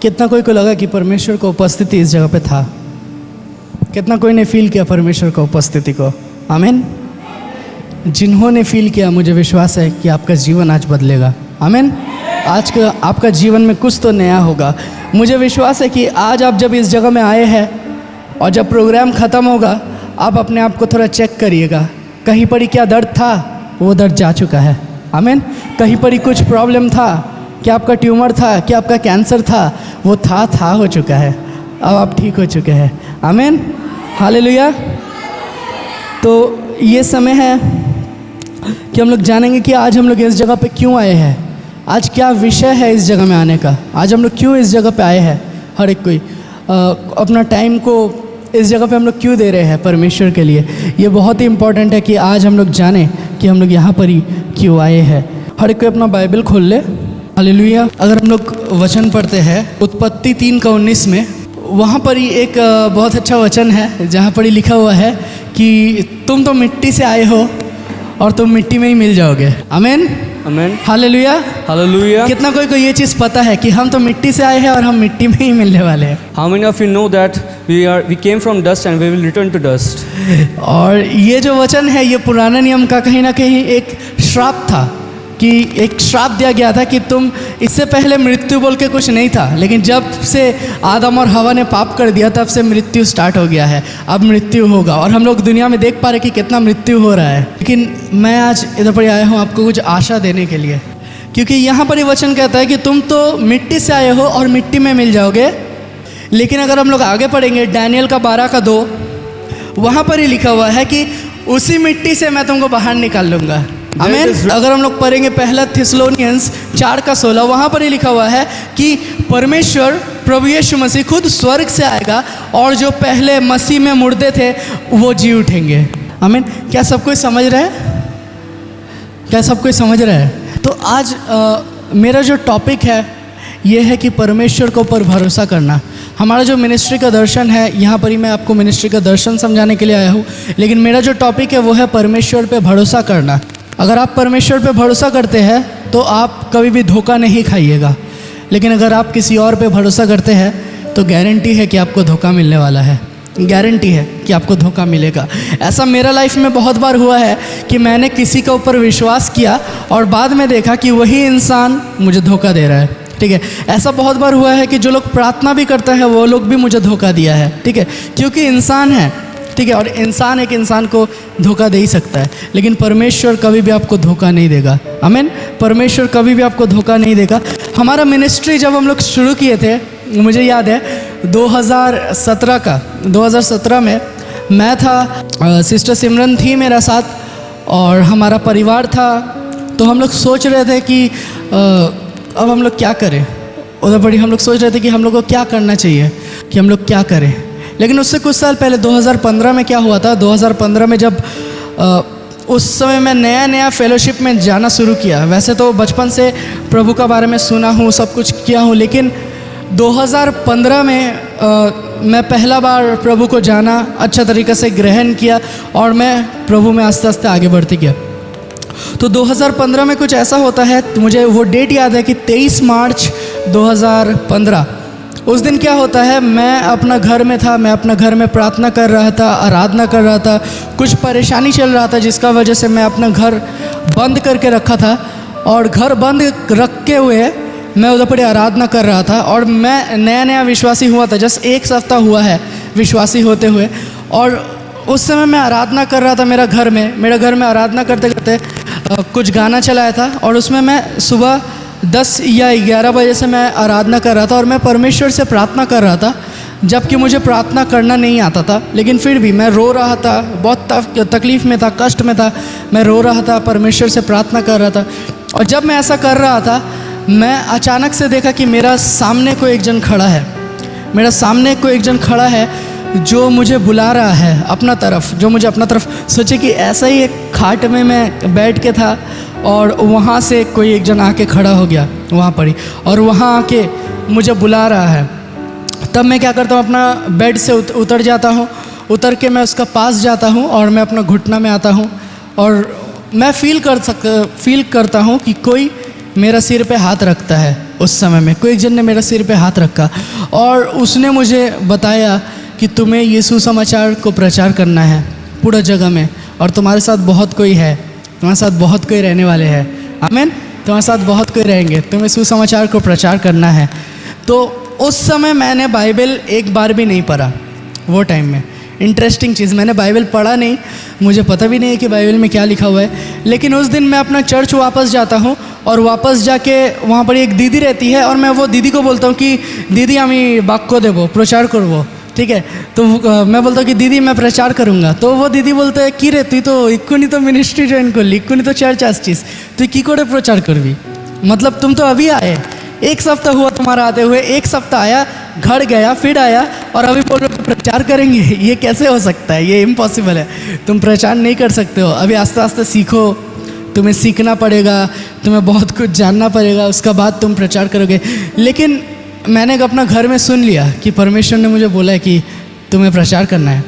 कितना कोई को लगा कि परमेश्वर का उपस्थिति इस जगह पे था? कितना कोई ने फील किया परमेश्वर का उपस्थिति को? आमीन। जिन्होंने फील किया, मुझे विश्वास है कि आपका जीवन आज बदलेगा। आमीन। आज का आपका जीवन में कुछ तो नया होगा। मुझे विश्वास है कि आज आप जब इस जगह में आए हैं और जब प्रोग्राम ख़त्म होगा, आप अपने आप को थोड़ा चेक करिएगा। कहीं पर ही क्या दर्द था, वो दर्द जा चुका है। आमीन। कहीं पर ही कुछ प्रॉब्लम था, क्या आपका ट्यूमर था, क्या आपका कैंसर था, वो था हो चुका है। अब आप ठीक हो चुके हैं। आमीन। हालेलुया। तो ये समय है कि हम लोग जानेंगे कि आज हम लोग इस जगह पे क्यों आए हैं, आज क्या विषय है इस जगह में आने का, आज हम लोग क्यों इस जगह पे आए हैं। हर एक कोई अपना टाइम को इस जगह पे हम लोग क्यों दे रहे हैं परमेश्वर के लिए। ये बहुत ही इम्पॉर्टेंट है कि आज हम लोग जाने कि हम लोग यहाँ पर ही क्यों आए हैं। हर एक कोई अपना बाइबल खोल ले। हालेलुया। अगर हम लोग वचन पढ़ते हैं उत्पत्ति 3:19 में, वहाँ पर ही एक बहुत अच्छा वचन है जहाँ पर ही लिखा हुआ है कि तुम तो मिट्टी से आए हो और तुम मिट्टी में ही मिल जाओगे। आमीन। आमीन। हालेलुया। हालेलुया। कितना कोई को ये चीज़ पता है कि हम तो मिट्टी से आए हैं और हम मिट्टी में ही मिलने वाले हैं? How many of you know that we came from dust and we will return to dust? और ये जो वचन है, ये पुराने नियम का कहीं ना कहीं एक श्राप था, कि एक श्राप दिया गया था कि तुम, इससे पहले मृत्यु बोल के कुछ नहीं था, लेकिन जब से आदम और हवा ने पाप कर दिया तब से मृत्यु स्टार्ट हो गया है। अब मृत्यु होगा और हम लोग दुनिया में देख पा रहे कि कितना मृत्यु हो रहा है। लेकिन मैं आज इधर पर आया हूँ आपको कुछ आशा देने के लिए, क्योंकि यहाँ पर ये वचन कहता है कि तुम तो मिट्टी से आए हो और मिट्टी में मिल जाओगे। लेकिन अगर हम लोग आगे पढ़ेंगे डैनियल का 12:2, वहाँ पर ही लिखा हुआ है कि उसी मिट्टी से मैं तुमको बाहर निकाल लूँगा। आमीन। अगर हम लोग पढ़ेंगे पहला थिस्सलुनीयंस 4:16, वहाँ पर ही लिखा हुआ है कि परमेश्वर प्रभु यीशु मसीह खुद स्वर्ग से आएगा और जो पहले मसीह में मुर्दे थे वो जी उठेंगे। आमीन। क्या सब कोई समझ रहा है? क्या सब कोई समझ रहा है? तो आज मेरा जो टॉपिक है ये है कि परमेश्वर के ऊपर भरोसा करना। हमारा जो मिनिस्ट्री का दर्शन है, यहाँ पर ही मैं आपको मिनिस्ट्री का दर्शन समझाने के लिए आया हूँ, लेकिन मेरा जो टॉपिक है वो है परमेश्वर पे भरोसा करना। अगर आप परमेश्वर पे भरोसा करते हैं तो आप कभी भी धोखा नहीं खाइएगा, लेकिन अगर आप किसी और पे भरोसा करते हैं तो गारंटी है कि आपको धोखा मिलने वाला है। गारंटी है कि आपको धोखा मिलेगा। ऐसा मेरा लाइफ में बहुत बार हुआ है कि मैंने किसी के ऊपर विश्वास किया और बाद में देखा कि वही इंसान मुझे धोखा दे रहा है। ठीक है। ऐसा बहुत बार हुआ है कि जो लोग प्रार्थना भी करते हैं वो लोग भी मुझे धोखा दिया है। ठीक है। क्योंकि इंसान है। ठीक है। और इंसान एक इंसान को धोखा दे ही सकता है, लेकिन परमेश्वर कभी भी आपको धोखा नहीं देगा। आमीन। परमेश्वर कभी भी आपको धोखा नहीं देगा। हमारा मिनिस्ट्री जब हम लोग शुरू किए थे, मुझे याद है 2017 में मैं था, सिस्टर सिमरन थी मेरा साथ और हमारा परिवार था। तो हम लोग सोच रहे थे कि अब हम लोग क्या करें। उधर बड़ी हम लोग सोच रहे थे कि हम लोग को क्या करना चाहिए, कि हम लोग क्या करें। लेकिन उससे कुछ साल पहले 2015 में क्या हुआ था, 2015 में जब उस समय मैं नया फेलोशिप में जाना शुरू किया। वैसे तो बचपन से प्रभु का बारे में सुना हूँ, सब कुछ किया हूँ, लेकिन 2015 में मैं पहला बार प्रभु को जाना, अच्छा तरीक़े से ग्रहण किया और मैं प्रभु में आस्ते आस्ते आगे बढ़ती गया। तो 2015 में कुछ ऐसा होता है, मुझे वो डेट याद है कि 23 मार्च 2015, उस दिन क्या होता है, मैं अपना घर में था, मैं अपना घर में प्रार्थना कर रहा था, आराधना कर रहा था। कुछ परेशानी चल रहा था जिसका वजह से मैं अपना घर बंद करके रखा था और घर बंद रखे हुए मैं उधर पर आराधना कर रहा था। और मैं नया विश्वासी हुआ था, जस्ट एक सप्ताह हुआ है विश्वासी होते हुए। और उस समय मैं आराधना कर रहा था मेरे घर में आराधना करते करते कुछ गाना चलाया था और उसमें मैं सुबह 10 या 11 बजे से मैं आराधना कर रहा था और मैं परमेश्वर से प्रार्थना कर रहा था, जबकि मुझे प्रार्थना करना नहीं आता था। लेकिन फिर भी मैं रो रहा था, बहुत तकलीफ़ में था, कष्ट में था, मैं रो रहा था, परमेश्वर से प्रार्थना कर रहा था। और जब मैं ऐसा कर रहा था, मैं अचानक से देखा कि मेरा सामने कोई एक जन खड़ा है, जो मुझे बुला रहा है अपना तरफ। सोचे कि ऐसा ही एक खाट में मैं बैठ के था और वहाँ से कोई एक जन आके खड़ा हो गया वहाँ पर ही, और वहाँ आके मुझे बुला रहा है। तब मैं क्या करता हूँ, अपना बेड से उतर जाता हूँ, उतर के मैं उसका पास जाता हूँ और मैं अपना घुटना में आता हूँ और मैं फील करता हूँ कि कोई मेरा सिर पे हाथ रखता है। उस समय में कोई एक जन ने मेरा सिर पे हाथ रखा और उसने मुझे बताया कि तुम्हें यीशु समाचार को प्रचार करना है पूरा जगह में, और तुम्हारे साथ बहुत कोई है, तुम्हारे साथ बहुत कोई रहने वाले हैं। आमीन। तुम्हारे साथ बहुत कोई रहेंगे, तुम्हें सुसमाचार को प्रचार करना है। तो उस समय मैंने बाइबल एक बार भी नहीं पढ़ा। वो टाइम में इंटरेस्टिंग चीज़, मैंने बाइबल पढ़ा नहीं, मुझे पता भी नहीं है कि बाइबल में क्या लिखा हुआ है। लेकिन उस दिन मैं अपना चर्च वापस जाता हूँ और वापस जाके वहाँ पर एक दीदी रहती है और मैं वो दीदी को बोलता हूँ कि दीदी हमें बाक्य देवो, प्रचार करवो, ठीक है। तो मैं बोलता हूँ कि दीदी मैं प्रचार करूँगा। तो वो दीदी बोलते हैं कि रे तुई तो इक्कुनी तो मिनिस्ट्री जॉइन करली, इक्कुनी तो चर्च आसछिस, तुई की करे प्रचार करबी, मतलब तुम तो अभी आए, एक सप्ताह हुआ तुम्हारा आते हुए, एक सप्ताह आया, घर गया, फिर आया और अभी बोल रहे हो प्रचार करेंगे। ये कैसे हो सकता है? ये इम्पॉसिबल है, तुम प्रचार नहीं कर सकते हो। अभी आस्ते आस्ते सीखो, तुम्हें सीखना पड़ेगा, तुम्हें बहुत कुछ जानना पड़ेगा, उसका बाद तुम प्रचार करोगे। लेकिन मैंने अपना घर में सुन लिया कि परमेश्वर ने मुझे बोला है कि तुम्हें प्रचार करना है।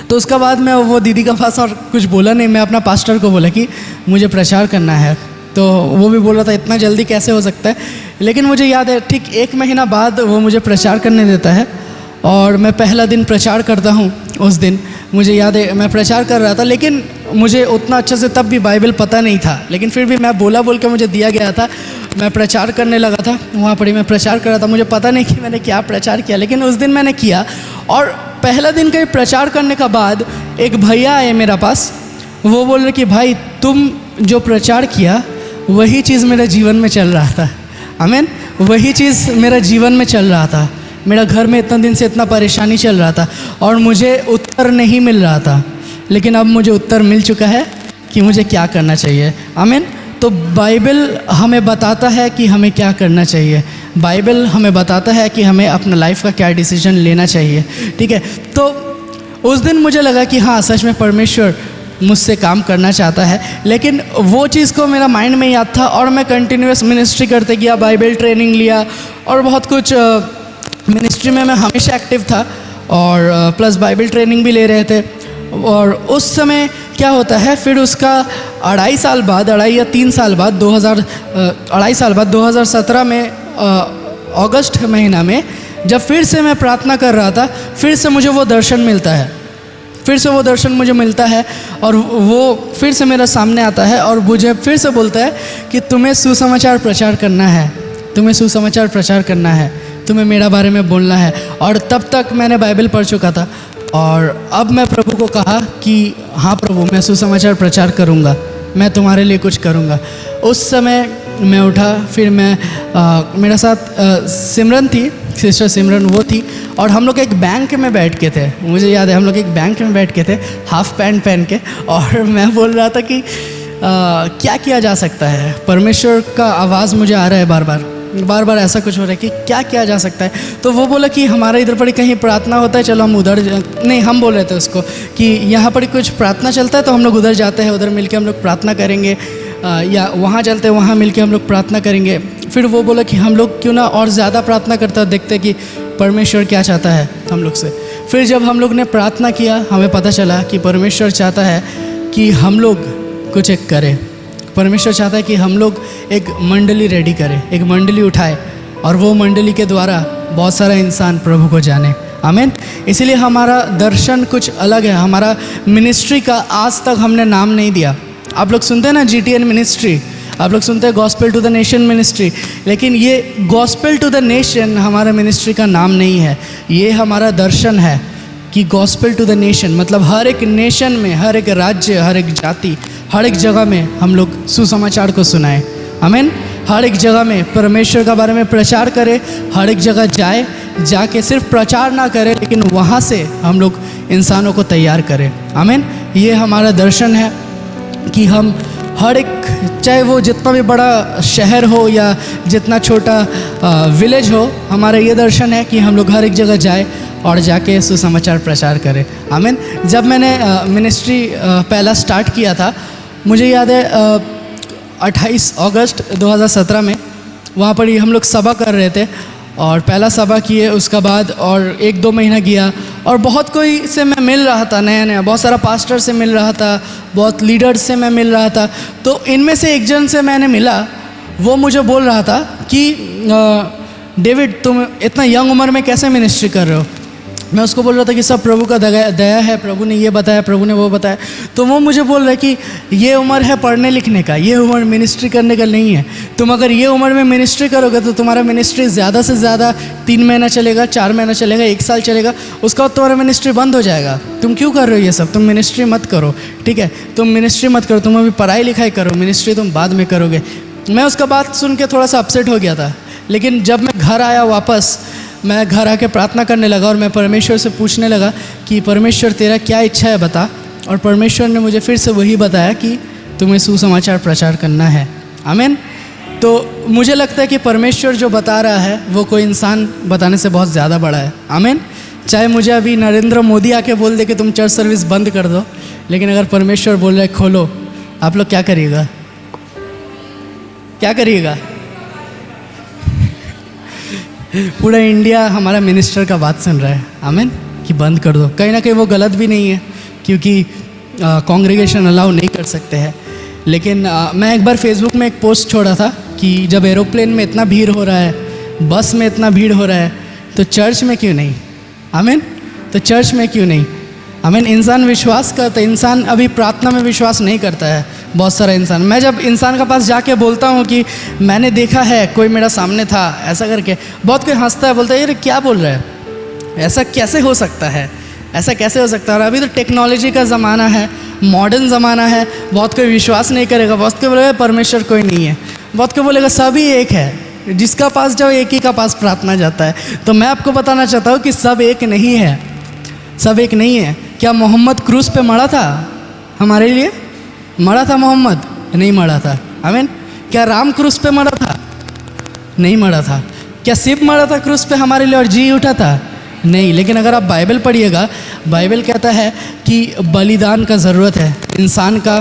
तो उसका बाद मैं वो दीदी का पास और कुछ बोला नहीं, मैं अपना पास्टर को बोला कि मुझे प्रचार करना है। तो वो भी बोल रहा था इतना जल्दी कैसे हो सकता है। लेकिन मुझे याद है ठीक 1 महीना बाद वो मुझे प्रचार करने देता है और मैं पहला दिन प्रचार करता हूँ। उस दिन मुझे याद है मैं प्रचार कर रहा था, लेकिन मुझे उतना अच्छे से तब भी बाइबल पता नहीं था, लेकिन फिर भी मैं बोल के मुझे दिया गया था, मैं प्रचार करने लगा था। वहाँ पर ही मैं प्रचार कर रहा था, मुझे पता नहीं कि मैंने क्या प्रचार किया, लेकिन उस दिन मैंने किया। और पहला दिन का प्रचार करने का बाद एक भैया आए मेरा पास, वो बोल रहे कि भाई तुम जो प्रचार किया वही चीज़ मेरे जीवन में चल रहा था। आमीन। वही चीज़ मेरा जीवन में चल रहा था। मेरा घर में इतना दिन से इतना परेशानी चल रहा था और मुझे उत्तर नहीं मिल रहा था, लेकिन अब मुझे उत्तर मिल चुका है कि मुझे क्या करना चाहिए। आमीन। तो बाइबल हमें बताता है कि हमें क्या करना चाहिए, बाइबल हमें बताता है कि हमें अपना लाइफ का क्या डिसीजन लेना चाहिए, ठीक है। तो उस दिन मुझे लगा कि हाँ सच में परमेश्वर मुझसे काम करना चाहता है, लेकिन वो चीज़ को मेरा माइंड में याद था और मैं कंटिन्यूस मिनिस्ट्री करते गया, बाइबल ट्रेनिंग लिया और बहुत कुछ मिनिस्ट्री में मैं हमेशा एक्टिव था और प्लस बाइबल ट्रेनिंग भी ले रहे थे। और उस समय क्या होता है, फिर उसका 2.5 साल बाद, 2.5 या 3 साल बाद, 2.5 साल बाद 2017 में अगस्त महीना में जब फिर से मैं प्रार्थना कर रहा था, फिर से मुझे वो दर्शन मिलता है, फिर से वो दर्शन मुझे मिलता है और वो फिर से मेरे सामने आता है और मुझे फिर से बोलता है कि तुम्हें सुसमाचार प्रचार करना है, तुम्हें सुसमाचार प्रचार करना है, तुम्हें मेरा बारे में बोलना है। और तब तक मैंने बाइबल पढ़ चुका था और अब मैं प्रभु को कहा कि हाँ प्रभु मैं सुसमाचार प्रचार करूँगा, मैं तुम्हारे लिए कुछ करूँगा। उस समय मैं उठा, फिर मैं मेरे साथ सिमरन थी, सिस्टर सिमरन वो थी, और हम लोग एक बैंक में बैठ के थे। मुझे याद है हम लोग एक बैंक में बैठ के थे हाफ पैंट पहन के, और मैं बोल रहा था कि क्या किया जा सकता है। परमेश्वर का आवाज़ मुझे आ रहा है बार बार ऐसा कुछ हो रहा है कि क्या किया जा सकता है। तो वो बोला कि हमारा इधर पर कहीं प्रार्थना होता है, चलो हम उधर नहीं, हम बोल रहे थे उसको कि यहाँ पर कुछ प्रार्थना चलता है तो हम लोग उधर जाते हैं, उधर मिलके हम लोग प्रार्थना करेंगे, या वहाँ चलते हैं वहाँ मिलके हम लोग प्रार्थना करेंगे। फिर वो बोला कि हम लोग क्यों ना और ज़्यादा प्रार्थना करता, देखते कि परमेश्वर क्या चाहता है हम लोग से। फिर जब हम लोग ने प्रार्थना किया, हमें पता चला कि परमेश्वर चाहता है कि हम लोग कुछ एक करें। परमेश्वर चाहता है कि हम लोग एक मंडली रेडी करें, एक मंडली उठाए और वो मंडली के द्वारा बहुत सारा इंसान प्रभु को जाने। आमीन। इसीलिए हमारा दर्शन कुछ अलग है। हमारा मिनिस्ट्री का आज तक हमने नाम नहीं दिया। आप लोग सुनते हैं ना GTN मिनिस्ट्री, आप लोग सुनते हैं gospel to the nation ministry, लेकिन ये गॉस्पेल टू द नेशन हमारा मिनिस्ट्री का नाम नहीं है। ये हमारा दर्शन है कि गॉस्पेल टू द नेशन मतलब हर एक नेशन में, हर एक राज्य, हर एक जाति, हर एक जगह में हम लोग सुसमाचार को सुनाएं। आमीन। हर एक जगह में परमेश्वर का बारे में प्रचार करें, हर एक जगह जाके सिर्फ प्रचार ना करें, लेकिन वहाँ से हम लोग इंसानों को तैयार करें। आमीन। ये हमारा दर्शन है कि हम हर एक, चाहे वो जितना भी बड़ा शहर हो या जितना छोटा विलेज हो, हमारा ये दर्शन है कि हम लोग हर एक जगह जाए और जाके सुसमाचार प्रचार करें। आमीन। जब मैंने मिनिस्ट्री पहला स्टार्ट किया था, मुझे याद है 28 अगस्त 2017 में वहाँ पर ही हम लोग सभा कर रहे थे और पहला सभा किए, उसका बाद और 1-2 महीना गया और बहुत कोई से मैं मिल रहा था, नया बहुत सारा पास्टर से मिल रहा था, बहुत लीडर्स से मैं मिल रहा था। तो इनमें से एक जन से मैंने मिला, वो मुझे बोल रहा था कि डेविड तुम इतना यंग उम्र में कैसे मिनिस्ट्री कर रहे हो। मैं उसको बोल रहा था कि सब प्रभु का दया है, प्रभु ने ये बताया, प्रभु ने वो बताया। तो वो मुझे बोल रहा है कि ये उम्र है पढ़ने लिखने का, ये उम्र मिनिस्ट्री करने का नहीं है। तुम अगर ये उम्र में मिनिस्ट्री करोगे तो तुम्हारा मिनिस्ट्री ज़्यादा से ज़्यादा 3 महीना चलेगा, 4 महीना चलेगा, 1 साल चलेगा, उसका बाद तुम्हारा मिनिस्ट्री बंद हो जाएगा। तुम क्यों कर रहे हो ये सब? तुम मिनिस्ट्री मत करो, ठीक है? तुम मिनिस्ट्री मत करो, तुम अभी पढ़ाई लिखाई करो, मिनिस्ट्री तुम बाद में करोगे। मैं उसका बात सुन के थोड़ा सा अपसेट हो गया था, लेकिन जब मैं घर आया वापस, मैं घर आके प्रार्थना करने लगा और मैं परमेश्वर से पूछने लगा कि परमेश्वर तेरा क्या इच्छा है बता। और परमेश्वर ने मुझे फिर से वही बताया कि तुम्हें सुसमाचार प्रचार करना है। आमीन। तो मुझे लगता है कि परमेश्वर जो बता रहा है वो कोई इंसान बताने से बहुत ज़्यादा बड़ा है। आमीन। चाहे मुझे अभी नरेंद्र मोदी आके बोल दे कि तुम चर्च सर्विस बंद कर दो, लेकिन अगर परमेश्वर बोल रहा है खोलो, आप लोग क्या करिएगा? क्या करिएगा? पूरा इंडिया हमारा मिनिस्टर का बात सुन रहा है, आमीन, कि बंद कर दो। कहीं ना कहीं वो गलत भी नहीं है, क्योंकि कांग्रेगेशन अलाउ नहीं कर सकते हैं। लेकिन मैं एक बार फेसबुक में एक पोस्ट छोड़ा था कि जब एरोप्लेन में इतना भीड़ हो रहा है, बस में इतना भीड़ हो रहा है, तो चर्च में क्यों नहीं? आमीन। तो चर्च में क्यों नहीं? आमीन। इंसान विश्वास करता है, इंसान अभी प्रार्थना में विश्वास नहीं करता है, बहुत सारा इंसान। मैं जब इंसान के पास जाके बोलता हूँ कि मैंने देखा है, कोई मेरा सामने था ऐसा करके, बहुत कोई हंसता है, बोलता है ये क्या बोल रहा है, ऐसा कैसे हो सकता है, ऐसा कैसे हो सकता है। और अभी तो टेक्नोलॉजी का ज़माना है, मॉडर्न ज़माना है, बहुत कोई विश्वास नहीं करेगा, बहुत कोई बोलेगा परमेश्वर कोई नहीं है, बहुत कोई बोलेगा सभी एक है, जिसका पास जाओ एक ही का पास प्रार्थना जाता है। तो मैं आपको बताना चाहता हूँ कि सब एक नहीं है, सब एक नहीं है। क्या मोहम्मद क्रूस पे मरा था हमारे लिए? मरा था मोहम्मद? नहीं मरा था। आमीन। क्या राम क्रूस पे मरा था? नहीं मरा था। क्या शिव मरा था क्रूस पे हमारे लिए और जी उठा था? नहीं। लेकिन अगर आप बाइबल पढ़िएगा, बाइबल कहता है कि बलिदान का ज़रूरत है इंसान का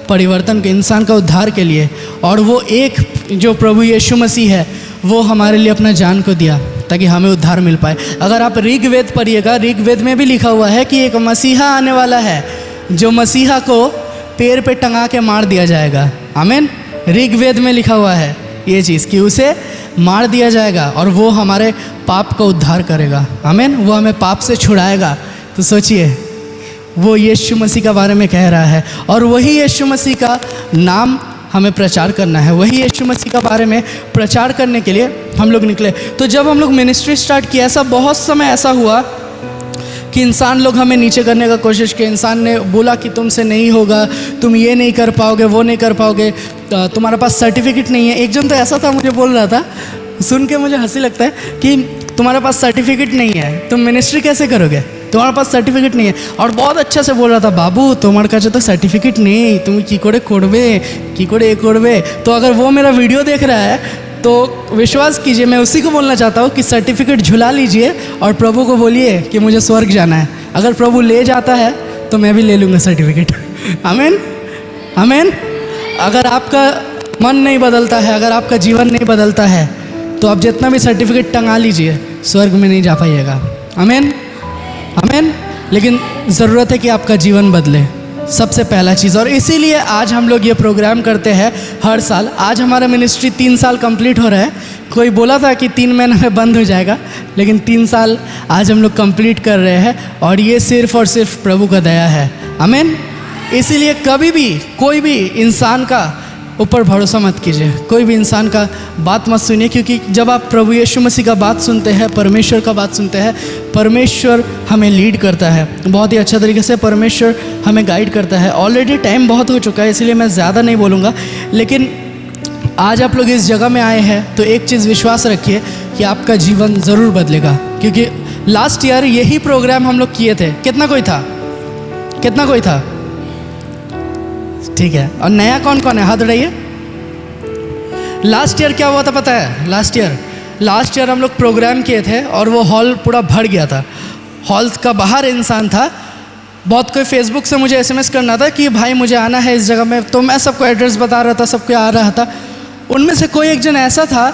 परिवर्तन के, इंसान का उद्धार के लिए। और वो एक जो प्रभु यीशु मसीह है वो हमारे लिए अपना जान को दिया ताकि हमें उद्धार मिल पाए। अगर आप ऋग्वेद पढ़िएगा, ऋग्वेद में भी लिखा हुआ है कि एक मसीहा आने वाला है, जो मसीहा को पेड़ पे टंगा के मार दिया जाएगा। आमीन। ऋग्वेद में लिखा हुआ है ये चीज़ कि उसे मार दिया जाएगा और वो हमारे पाप का उद्धार करेगा। आमीन। वो हमें पाप से छुड़ाएगा। तो सोचिए, वो यीशु मसीह के बारे में कह रहा है और वही यीशु मसीह का नाम हमें प्रचार करना है, वही यीशु मसीह के बारे में प्रचार करने के लिए हम लोग निकले। तो जब हम लोग मिनिस्ट्री स्टार्ट किया, ऐसा बहुत समय ऐसा हुआ कि इंसान लोग हमें नीचे करने का कोशिश किया। इंसान ने बोला कि तुमसे नहीं होगा, तुम ये नहीं कर पाओगे, वो नहीं कर पाओगे, तुम्हारे पास सर्टिफिकेट नहीं है। एक जन तो ऐसा था, मुझे बोल रहा था, सुन के मुझे हंसी लगता है कि तुम्हारे पास सर्टिफिकेट नहीं है, तुम मिनिस्ट्री कैसे करोगे, तुम्हारे पास सर्टिफिकेट नहीं है। और बहुत अच्छा से बोल रहा था, बाबू तुम्हारे काছে तो सर्टिफिकेट नहीं, तुम की करे करबे। तो अगर वो मेरा वीडियो देख रहा है तो विश्वास कीजिए, मैं उसी को बोलना चाहता हूँ कि सर्टिफिकेट झुला लीजिए और प्रभु को बोलिए कि मुझे स्वर्ग जाना है। अगर प्रभु ले जाता है तो मैं भी ले लूँगा सर्टिफिकेट। आमीन। आमीन। अगर आपका मन नहीं बदलता है, अगर आपका जीवन नहीं बदलता है, तो आप जितना भी सर्टिफिकेट टंगा लीजिए, स्वर्ग में नहीं जा पाइएगा। आमीन। आमीन। लेकिन ज़रूरत है कि आपका जीवन बदले, सबसे पहला चीज़। और इसीलिए आज हम लोग ये प्रोग्राम करते हैं हर साल। आज हमारा मिनिस्ट्री 3 साल कंप्लीट हो रहा है। कोई बोला था कि 3 महीने में बंद हो जाएगा, लेकिन 3 साल आज हम लोग कंप्लीट कर रहे हैं और ये सिर्फ़ और सिर्फ प्रभु का दया है। आमीन। इसीलिए कभी भी कोई भी इंसान का ऊपर भरोसा मत कीजिए, कोई भी इंसान का बात मत सुनिए, क्योंकि जब आप प्रभु यीशु मसीह का बात सुनते हैं, परमेश्वर का बात सुनते हैं, परमेश्वर हमें लीड करता है बहुत ही अच्छा तरीके से, परमेश्वर हमें गाइड करता है। ऑलरेडी टाइम बहुत हो चुका है, इसलिए मैं ज़्यादा नहीं बोलूँगा, लेकिन आज आप लोग इस जगह में आए हैं तो एक चीज़ विश्वास रखिए कि आपका जीवन ज़रूर बदलेगा। क्योंकि लास्ट ईयर यही प्रोग्राम हम लोग किए थे। कितना कोई था? कितना कोई था? ठीक है। और नया कौन कौन है? हाथ उठाइए। लास्ट ईयर क्या हुआ था पता है? लास्ट ईयर हम लोग प्रोग्राम किए थे और वो हॉल पूरा भर गया था। हॉल का बाहर इंसान था। बहुत कोई फेसबुक से मुझे SMS करना था कि भाई मुझे आना है इस जगह में, तो मैं सबको एड्रेस बता रहा था, सबको आ रहा था। उनमें से कोई एक जन ऐसा था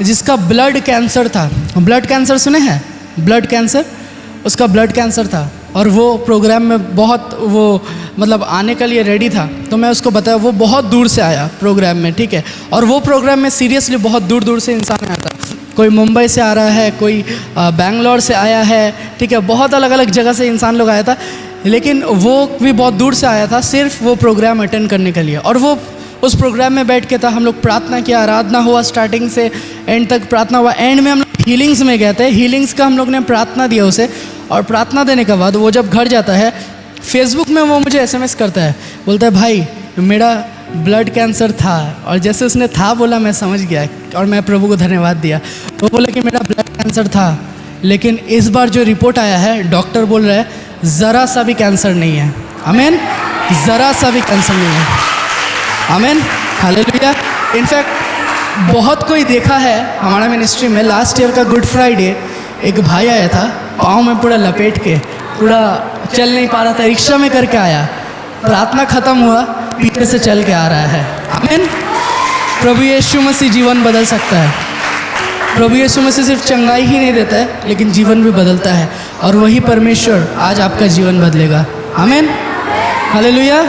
जिसका ब्लड कैंसर था। ब्लड कैंसर सुने हैं? ब्लड कैंसर, उसका ब्लड कैंसर था। और वो प्रोग्राम में बहुत वो मतलब आने के लिए रेडी था, तो मैं उसको बताया, वो बहुत दूर से आया प्रोग्राम में, ठीक है। और वो प्रोग्राम में सीरियसली बहुत दूर दूर से इंसान आया था, कोई मुंबई से आ रहा है, कोई बैंगलोर से आया है, ठीक है, बहुत अलग अलग जगह से इंसान लोग आया था, लेकिन वो भी बहुत दूर से आया था सिर्फ वो प्रोग्राम अटेंड करने के लिए। और वो उस प्रोग्राम में बैठ के था, हम लोग प्रार्थना किया, आराधना हुआ, स्टार्टिंग से एंड तक प्रार्थना हुआ, एंड में हम लोग हीलिंग्स में गए थे, हीलिंग्स का हम लोग ने प्रार्थना दिया उसे, और प्रार्थना देने के बाद वो जब घर जाता है, फेसबुक में वो मुझे SMS करता है, बोलता है भाई मेरा ब्लड कैंसर था, और जैसे उसने था बोला मैं समझ गया और मैं प्रभु को धन्यवाद दिया। वो बोला कि मेरा ब्लड कैंसर था, लेकिन इस बार जो रिपोर्ट आया है डॉक्टर बोल रहा है ज़रा सा भी कैंसर नहीं है। आमीन, ज़रा सा भी कैंसर नहीं है। आमीन, हालेलुया। इनफैक्ट बहुत कोई देखा है हमारा मिनिस्ट्री में, लास्ट ईयर का गुड फ्राइडे एक भाई आया था, पाँव में पूरा लपेट के, पूरा चल नहीं पा रहा था, रिक्शा में करके आया, प्रार्थना खत्म हुआ, पीछे से चल के आ रहा है। आमीन। प्रभु यीशु मसीह जीवन बदल सकता है। प्रभु यीशु मसीह सिर्फ चंगाई ही नहीं देता है, लेकिन जीवन भी बदलता है, और वही परमेश्वर आज आपका जीवन बदलेगा। आमीन, हालेलुया।